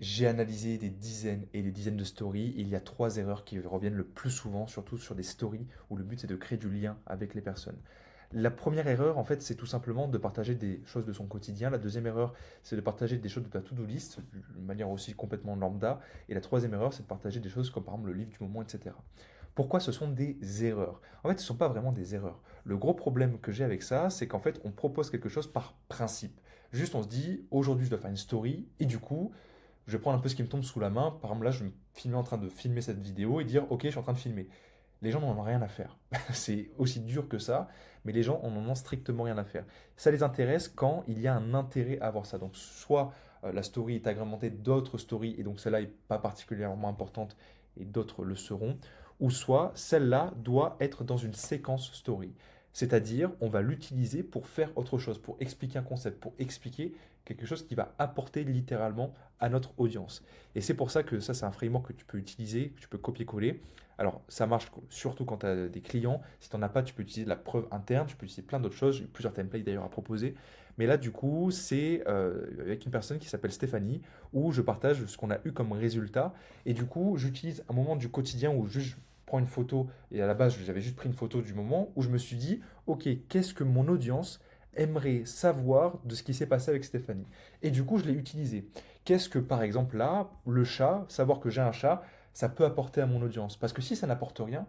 J'ai analysé des dizaines et des dizaines de stories. Et il y a trois erreurs qui reviennent le plus souvent, surtout sur des stories où le but c'est de créer du lien avec les personnes. La première erreur, en fait, c'est tout simplement de partager des choses de son quotidien. La deuxième erreur, c'est de partager des choses de ta to-do list, de manière aussi complètement lambda. Et la troisième erreur, c'est de partager des choses comme par exemple le livre du moment, etc. Pourquoi ce sont des erreurs? En fait, ce ne sont pas vraiment des erreurs. Le gros problème que j'ai avec ça, c'est qu'en fait, on propose quelque chose par principe. Juste, on se dit, aujourd'hui, je dois faire une story, et du coup, je vais prendre un peu ce qui me tombe sous la main. Par exemple, là, je vais me filmer en train de filmer cette vidéo et dire, ok, je suis en train de filmer. Les gens n'en ont rien à faire. C'est aussi dur que ça, mais les gens en ont strictement rien à faire. Ça les intéresse quand il y a un intérêt à avoir ça. Donc, soit la story est agrémentée d'autres stories, et donc celle-là n'est pas particulièrement importante, et d'autres le seront, ou soit celle-là doit être dans une séquence story. C'est-à-dire, on va l'utiliser pour faire autre chose, pour expliquer un concept, pour expliquer quelque chose qui va apporter littéralement à notre audience. Et c'est pour ça que ça, c'est un framework que tu peux utiliser, que tu peux copier-coller. Alors, ça marche surtout quand tu as des clients. Si tu n'en as pas, tu peux utiliser de la preuve interne, tu peux utiliser plein d'autres choses. J'ai plusieurs templates d'ailleurs à proposer. Mais là, du coup, c'est avec une personne qui s'appelle Stéphanie, où je partage ce qu'on a eu comme résultat. Et du coup, j'utilise un moment du quotidien où juste je prends une photo. Et à la base, j'avais juste pris une photo du moment où je me suis dit, OK, qu'est-ce que mon audience aimerait savoir de ce qui s'est passé avec Stéphanie? Et du coup, je l'ai utilisé. Qu'est-ce que, par exemple, là, le chat, savoir que j'ai un chat, ça peut apporter à mon audience? Parce que si ça n'apporte rien,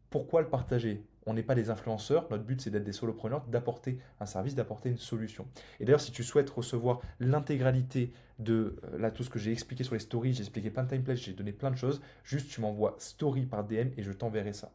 pourquoi le partager? On n'est pas des influenceurs, notre but c'est d'être des solopreneurs, d'apporter un service, d'apporter une solution. Et d'ailleurs, si tu souhaites recevoir l'intégralité de là, tout ce que j'ai expliqué sur les stories, j'ai expliqué plein de templates, j'ai donné plein de choses, juste tu m'envoies story par DM et je t'enverrai ça.